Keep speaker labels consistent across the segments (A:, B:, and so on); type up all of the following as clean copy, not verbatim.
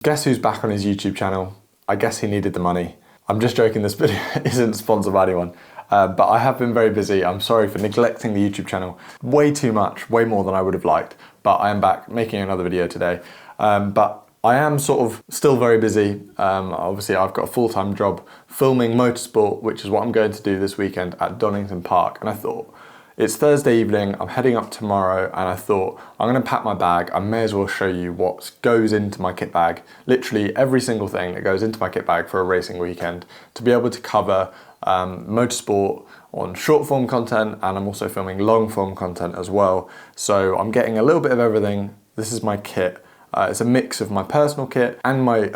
A: Guess who's back on his YouTube channel? I guess he needed the money. I'm just joking, this video isn't sponsored by anyone, but I have been very busy. I'm sorry for neglecting the YouTube channel way too much, way more than I would have liked, but I am back making another video today. But I am sort of still very busy. Obviously I've got a full-time job filming motorsport, which is what I'm going to do this weekend at Donington Park, and I thought, it's Thursday evening, I'm heading up tomorrow, and I thought, I'm gonna pack my bag. I may as well show you what goes into my kit bag. Literally every single thing that goes into my kit bag for a racing weekend, to be able to cover motorsport on short form content, and I'm also filming long form content as well. So I'm getting a little bit of everything. This is my kit. It's a mix of my personal kit and my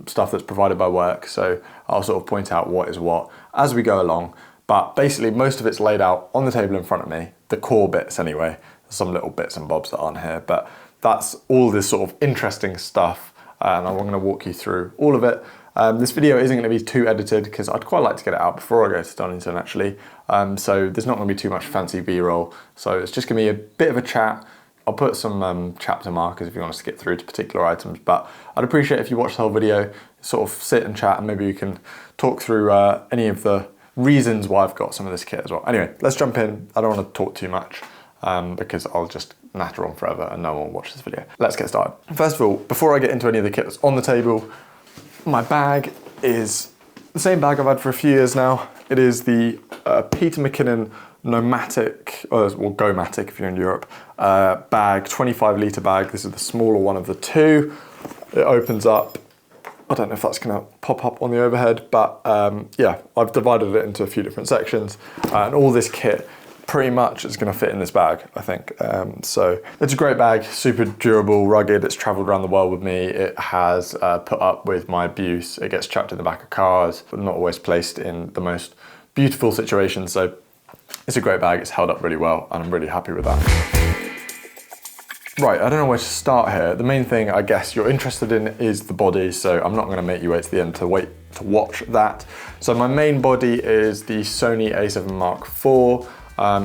A: stuff that's provided by work. So I'll sort of point out what is what as we go along. But basically most of it's laid out on the table in front of me, the core bits anyway. Some little bits and bobs that aren't here, but that's all this sort of interesting stuff, and I'm gonna walk you through all of it. This video isn't gonna be too edited because I'd quite like to get it out before I go to Donington actually. So there's not gonna be too much fancy B-roll. So it's just gonna be a bit of a chat. I'll put some chapter markers if you want to skip through to particular items, but I'd appreciate if you watch the whole video, sort of sit and chat, and maybe you can talk through any of the reasons why I've got some of this kit as well. Anyway, let's jump in. I don't want to talk too much because I'll just natter on forever and no one will watch this video. Let's get started. First of all, before I get into any of the kit that's on the table, my bag is the same bag I've had for a few years now. It is the Peter McKinnon Nomatic, or Go-Matic if you're in Europe, bag, 25 litre bag. This is the smaller one of the two. It opens up. I don't know if that's gonna pop up on the overhead, but yeah, I've divided it into a few different sections, and all this kit pretty much is gonna fit in this bag, I think. So it's a great bag, super durable, rugged. It's traveled around the world with me. It has put up with my abuse. It gets trapped in the back of cars, but not always placed in the most beautiful situations. So it's a great bag. It's held up really well, and I'm really happy with that. Right, I don't know where to start here. The main thing I guess you're interested in is the body, so I'm not gonna make you wait to the end to watch that. So my main body is the Sony A7 IV.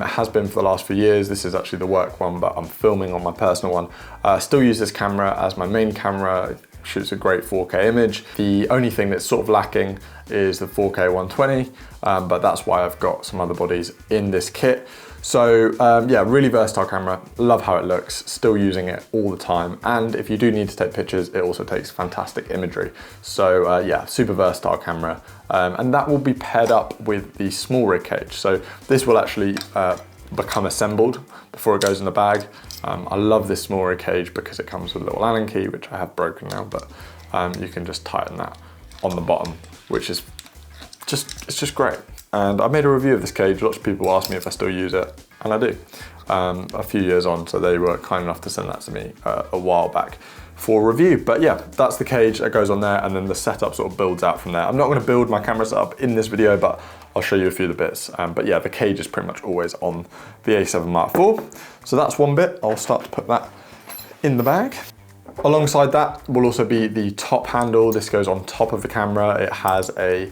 A: It has been for the last few years. This is actually the work one, but I'm filming on my personal one. Still use this camera as my main camera. It shoots a great 4K image. The only thing that's sort of lacking is the 4K 120, but that's why I've got some other bodies in this kit. So yeah, really versatile camera, love how it looks, still using it all the time. And if you do need to take pictures, it also takes fantastic imagery. So yeah, super versatile camera. And that will be paired up with the small rig cage. So this will actually become assembled before it goes in the bag. I love this small rig cage because it comes with a little Allen key, which I have broken now, but you can just tighten that on the bottom, which is it's just great. And I made a review of this cage. Lots of people ask me if I still use it, and I do. A few years on, so they were kind enough to send that to me a while back for review. But yeah, that's the cage that goes on there, and then the setup sort of builds out from there. I'm not gonna build my camera setup in this video, but I'll show you a few of the bits. But yeah, the cage is pretty much always on the A7 IV. So that's one bit. I'll start to put that in the bag. Alongside that will also be the top handle. This goes on top of the camera. It has a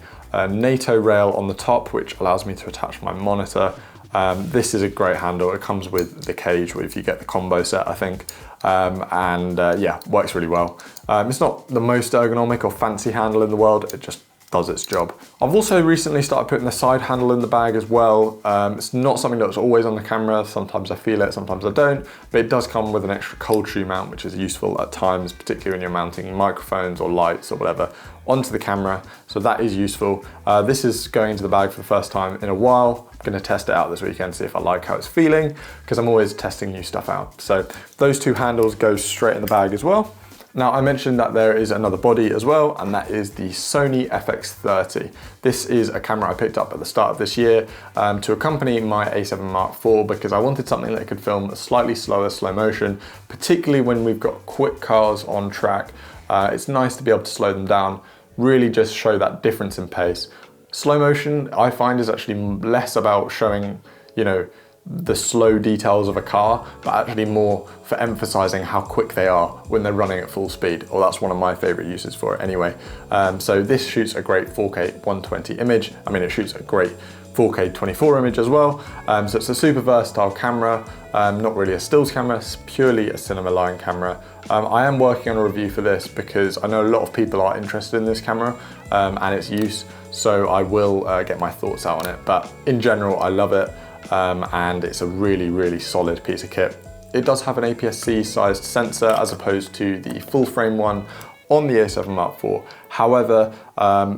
A: NATO rail on the top, which allows me to attach my monitor. This is a great handle. It comes with the cage if you get the combo set, I think. Yeah, works really well. It's not the most ergonomic or fancy handle in the world. It just does its job. I've also recently started putting the side handle in the bag as well. It's not something that's always on the camera. Sometimes I feel it, sometimes I don't, but it does come with an extra cold shoe mount, which is useful at times, particularly when you're mounting microphones or lights or whatever onto the camera. So that is useful. This is going into the bag for the first time in a while. I'm gonna test it out this weekend, see if I like how it's feeling, because I'm always testing new stuff out. So those two handles go straight in the bag as well. Now, I mentioned that there is another body as well, and that is the Sony FX30. This is a camera I picked up at the start of this year to accompany my A7 IV because I wanted something that could film a slightly slower slow motion, particularly when we've got quick cars on track. It's nice to be able to slow them down, really just show that difference in pace. Slow motion, I find, is actually less about showing, you know, the slow details of a car, but actually more for emphasizing how quick they are when they're running at full speed. Or that's one of my favorite uses for it anyway. So this shoots a great 4K 120 image. I mean, it shoots a great 4K 24 image as well. So it's a super versatile camera, not really a stills camera, it's purely a cinema line camera. I am working on a review for this because I know a lot of people are interested in this camera and its use, so I will get my thoughts out on it. But in general, I love it, and it's a really, really solid piece of kit. It does have an APS-C sized sensor as opposed to the full frame one on the A7 IV. However,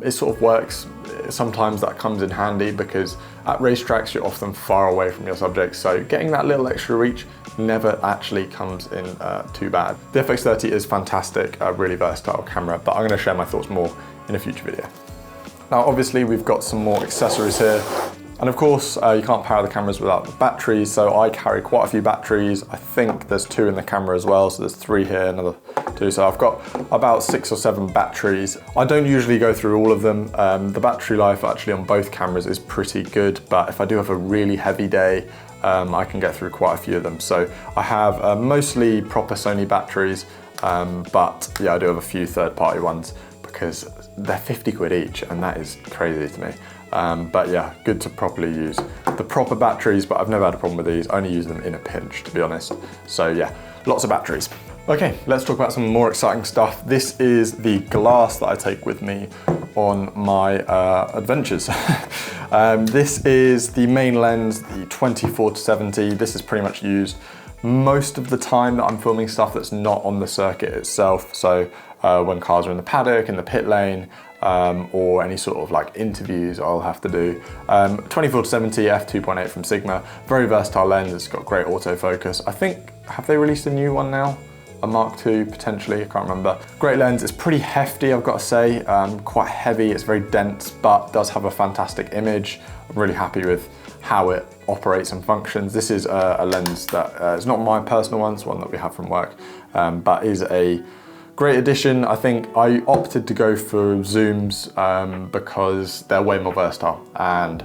A: it sort of works. Sometimes that comes in handy because at racetracks you're often far away from your subject, so getting that little extra reach never actually comes in too bad. The FX30 is fantastic, a really versatile camera, but I'm going to share my thoughts more in a future video. Now obviously we've got some more accessories here. And of course, you can't power the cameras without the batteries, so I carry quite a few batteries. I think there's 2 in the camera as well, so there's 3 here, another 2, so I've got about 6 or 7 batteries. I don't usually go through all of them. The battery life actually on both cameras is pretty good, but if I do have a really heavy day, I can get through quite a few of them. So I have mostly proper Sony batteries, but yeah, I do have a few third-party ones because they're 50 quid each, and that is crazy to me. But yeah, good to properly use the proper batteries, but I've never had a problem with these. I only use them in a pinch, to be honest. So yeah, lots of batteries. Okay, let's talk about some more exciting stuff. This is the glass that I take with me on my adventures. This is the main lens, the 24-70. This is pretty much used most of the time that I'm filming stuff that's not on the circuit itself. So when cars are in the paddock, in the pit lane, or any sort of like interviews I'll have to do. 24-70 f2.8 from Sigma, very versatile lens, it's got great autofocus. I think, have they released a new one now? A Mark II potentially, I can't remember. Great lens, it's pretty hefty I've got to say, quite heavy, it's very dense, but does have a fantastic image. I'm really happy with how it operates and functions. This is a lens that is not my personal one, it's one that we have from work, but is a great addition. I think I opted to go for zooms because they're way more versatile, and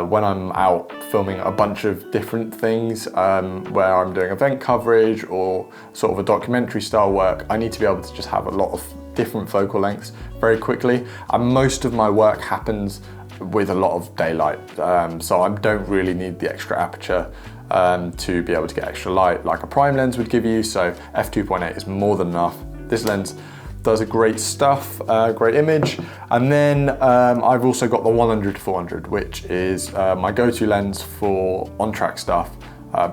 A: when I'm out filming a bunch of different things where I'm doing event coverage or sort of a documentary style work, I need to be able to just have a lot of different focal lengths very quickly, and most of my work happens with a lot of daylight, so I don't really need the extra aperture to be able to get extra light like a prime lens would give you, so f2.8 is more than enough. This lens does a great stuff, great image. And then I've also got the 100-400, which is my go-to lens for on-track stuff.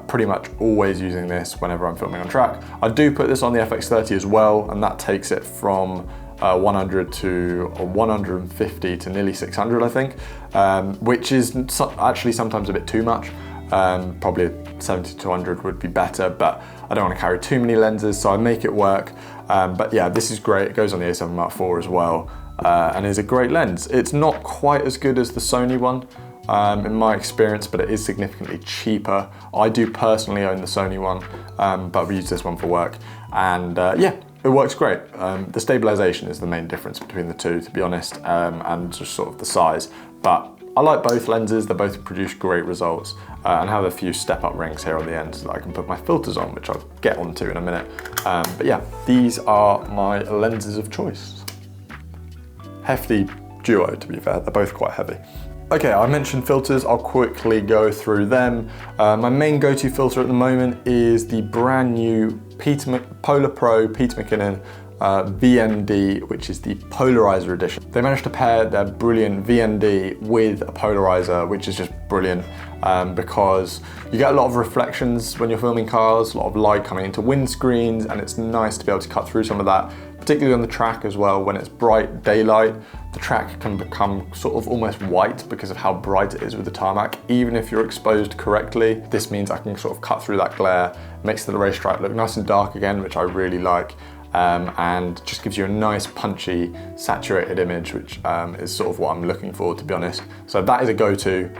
A: Pretty much always using this whenever I'm filming on track. I do put this on the FX30 as well, and that takes it from 100 to 150 to nearly 600, I think, which is actually sometimes a bit too much. Probably 70-100 would be better, but I don't want to carry too many lenses, so I make it work. But yeah, this is great. It goes on the A7 IV as well, and is a great lens. It's not quite as good as the Sony one, in my experience, but it is significantly cheaper. I do personally own the Sony one, but we use this one for work, and yeah, it works great. The stabilization is the main difference between the two, to be honest, and just sort of the size. But I like both lenses, they both produce great results, and have a few step-up rings here on the end so that I can put my filters on, which I'll get onto in a minute. But yeah, these are my lenses of choice. Hefty duo, to be fair, they're both quite heavy. Okay, I mentioned filters, I'll quickly go through them. My main go-to filter at the moment is the brand new Polar Pro Peter McKinnon VND, which is the polarizer edition. They managed to pair their brilliant VND with a polarizer, which is just brilliant because you get a lot of reflections when you're filming cars, a lot of light coming into windscreens, and it's nice to be able to cut through some of that, particularly on the track as well. When it's bright daylight, the track can become sort of almost white because of how bright it is with the tarmac. Even if you're exposed correctly, this means I can sort of cut through that glare, makes the racetrack look nice and dark again, which I really like. And just gives you a nice punchy saturated image, which is sort of what I'm looking for, to be honest. So that is a go-to.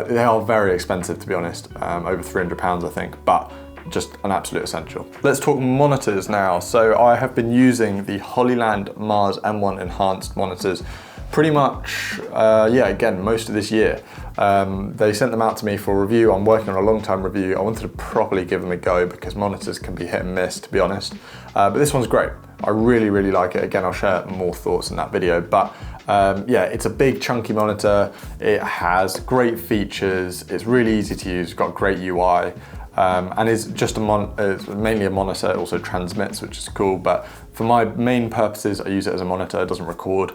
A: They are very expensive, to be honest, over £300 I think, but just an absolute essential. Let's talk monitors now. So I have been using the Hollyland Mars M1 enhanced monitors pretty much, yeah, again, most of this year. They sent them out to me for review. I'm working on a long-term review. I wanted to properly give them a go because monitors can be hit and miss, to be honest. But this one's great. I really, really like it. Again, I'll share more thoughts in that video, but yeah, it's a big chunky monitor. It has great features. It's really easy to use. It's got great UI. And it's just it's mainly a monitor. It also transmits, which is cool. But for my main purposes, I use it as a monitor. It doesn't record,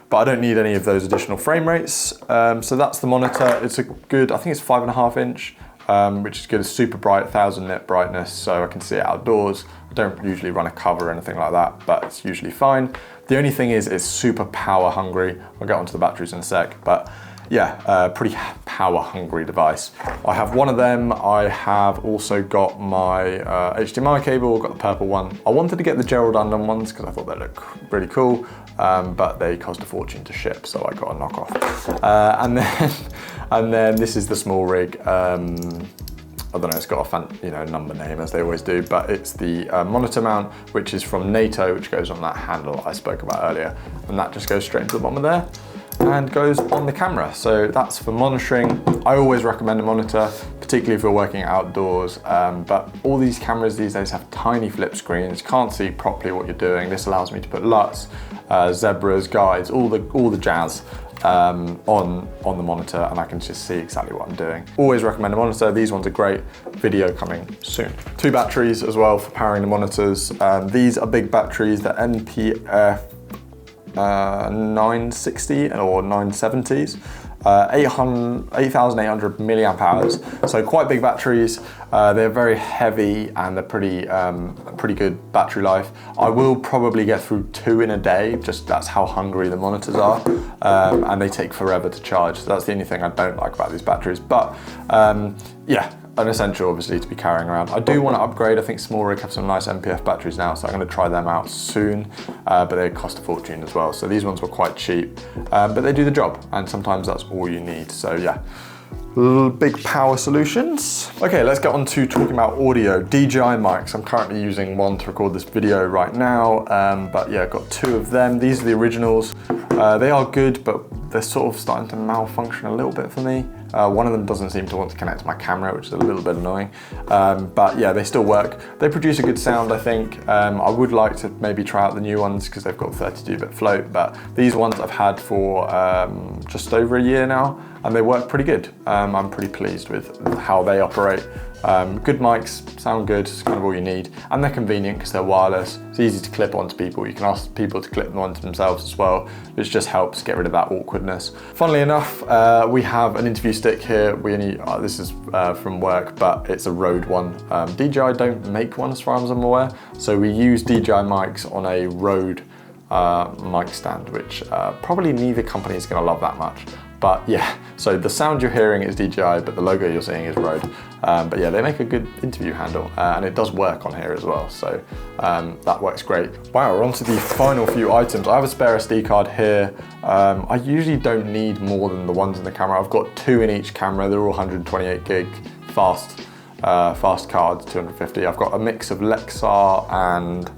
A: but I don't need any of those additional frame rates. So that's the monitor. It's a good, I think it's 5.5 inch, which is good. It's super bright, 1000 nit brightness, so I can see it outdoors. I don't usually run a cover or anything like that, but it's usually fine. The only thing is it's super power hungry. I'll get onto the batteries in a sec, but yeah, pretty power hungry device. I have one of them. I have also got my HDMI cable, got the purple one. I wanted to get the Gerald Undone ones because I thought they look really cool, but they cost a fortune to ship, so I got a knockoff. And then this is the small rig. I don't know, it's got a number name as they always do, but it's the monitor mount, which is from NATO, which goes on that handle I spoke about earlier. And that just goes straight into the bottom of there and goes on the camera. So that's for monitoring. I always recommend a monitor, particularly if you're working outdoors, but all these cameras these days have tiny flip screens, can't see properly what you're doing. This allows me to put LUTs, zebras, guides, all the jazz on the monitor, and I can just see exactly what I'm doing. Always recommend a monitor. These ones are great. Video coming soon. 2 batteries as well for powering the monitors. These are big batteries, the NPF 960 or 970s. 8,800 milliamp hours, so quite big batteries. They're very heavy and they're pretty good battery life. I will probably get through 2 in a day, just that's how hungry the monitors are, and they take forever to charge. So that's the only thing I don't like about these batteries, but yeah, an essential obviously to be carrying around. I do want to upgrade. I think Small Rig have some nice NPF batteries now, so I'm going to try them out soon, but they cost a fortune as well. So these ones were quite cheap, but they do the job, and sometimes that's all you need. So yeah, big power solutions. Okay, let's get on to talking about audio. DJI mics. I'm currently using one to record this video right now, but yeah, I've got 2 of them. These are the originals. They are good, but they're sort of starting to malfunction a little bit for me. One of them doesn't seem to want to connect to my camera, which is a little bit annoying. But yeah, they still work. They produce a good sound, I think. I would like to maybe try out the new ones because they've got 32-bit float, but these ones I've had for just over a year now, and they work pretty good. I'm pretty pleased with how they operate. Good mics, sound good, it's kind of all you need. And they're convenient because they're wireless. It's easy to clip onto people. You can ask people to clip them onto themselves as well, which just helps get rid of that awkwardness. Funnily enough, we have an interview stick here. This is from work, but it's a Rode one. DJI don't make one as far as I'm aware. So we use DJI mics on a Rode mic stand, which probably neither company is gonna love that much. But yeah, so the sound you're hearing is DJI, but the logo you're seeing is Rode. But yeah, they make a good interview handle, and it does work on here as well, so that works great. Wow, we're on to the final few items. I have a spare SD card here. I usually don't need more than the ones in the camera. I've got 2 in each camera. They're all 128 gig fast cards, 250. I've got a mix of Lexar and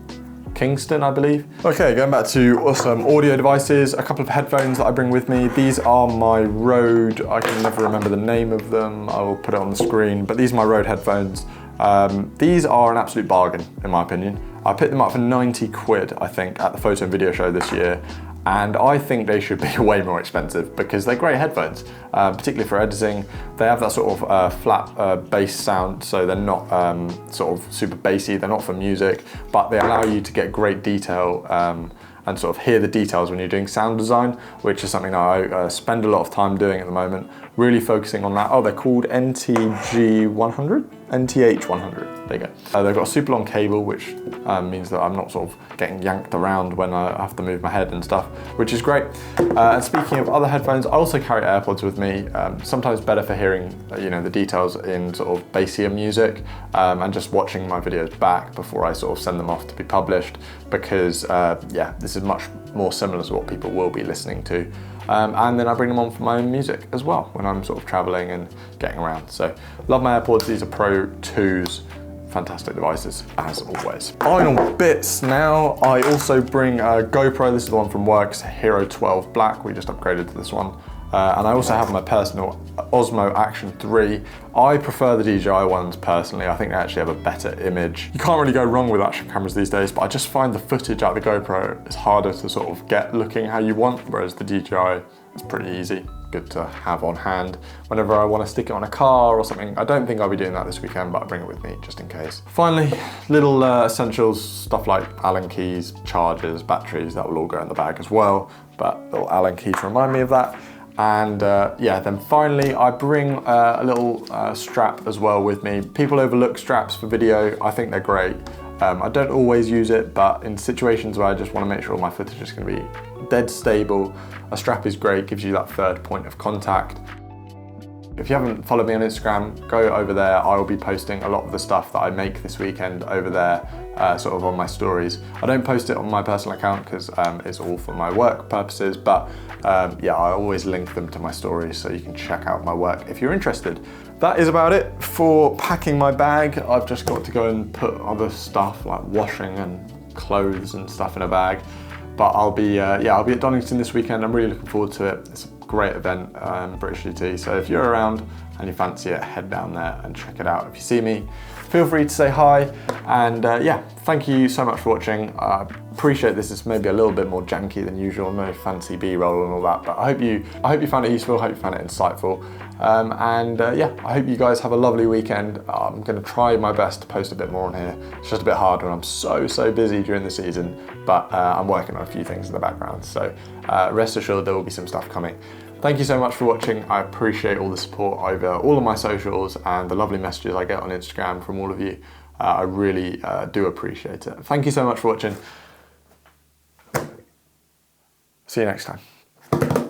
A: Kingston, I believe. Okay, going back to some audio devices, a couple of headphones that I bring with me. These are my Rode, I can never remember the name of them, I will put it on the screen, but these are my Rode headphones. These are an absolute bargain, in my opinion. I picked them up for 90 quid, I think, at the photo and video show this year. And I think they should be way more expensive because they're great headphones, particularly for editing. They have that sort of flat bass sound, so they're not sort of super bassy, they're not for music, but they allow you to get great detail and sort of hear the details when you're doing sound design, which is something that I spend a lot of time doing at the moment, really focusing on that. Oh, they're called NTH100? There you go. They've got a super long cable, which means that I'm not sort of getting yanked around when I have to move my head and stuff, which is great. And speaking of other headphones, I also carry AirPods with me, sometimes better for hearing the details in sort of bassier music, and just watching my videos back before I sort of send them off to be published, because yeah, this is much more similar to what people will be listening to. And then I bring them on for my own music as well when I'm sort of traveling and getting around. So love my AirPods. These are Pro 2s. fantastic devices as always. Final bits now, I also bring a GoPro. This is the one from work, it's a Hero 12 Black. We just upgraded to this one. And I also have my personal Osmo Action 3. I prefer the DJI ones personally. I think they actually have a better image. You can't really go wrong with action cameras these days, but I just find the footage out of the GoPro is harder to sort of get looking how you want, whereas the DJI is pretty easy. Good to have on hand whenever I want to stick it on a car or something. I don't think I'll be doing that this weekend, but I bring it with me just in case. Finally, little essentials, stuff like Allen keys, chargers, batteries, that will all go in the bag as well, but little Allen key to remind me of that. And yeah, then finally I bring a little strap as well with me. People overlook straps for video. I think they're great. I don't always use it, but in situations where I just want to make sure my footage is going to be dead stable, a strap is great, gives you that third point of contact. If you haven't followed me on Instagram, go over there. I will be posting a lot of the stuff that I make this weekend over there, sort of on my stories. I don't post it on my personal account because it's all for my work purposes, but yeah, I always link them to my stories so you can check out my work if you're interested. That is about it for packing my bag. I've just got to go and put other stuff like washing and clothes and stuff in a bag. But I'll be I'll be at Donington this weekend. I'm really looking forward to it. It's a great event, British GT. So if you're around and you fancy it, head down there and check it out. If you see me, feel free to say hi. And yeah, thank you so much for watching. I appreciate this is maybe a little bit more janky than usual, no fancy B-roll and all that. But I hope you found it useful. I hope you found it insightful. Yeah, I hope you guys have a lovely weekend. I'm going to try my best to post a bit more on here. It's just a bit hard when I'm so busy during the season, but I'm working on a few things in the background. So rest assured there will be some stuff coming. Thank you so much for watching. I appreciate all the support over all of my socials and the lovely messages I get on Instagram from all of you. I really do appreciate it. Thank you so much for watching. See you next time.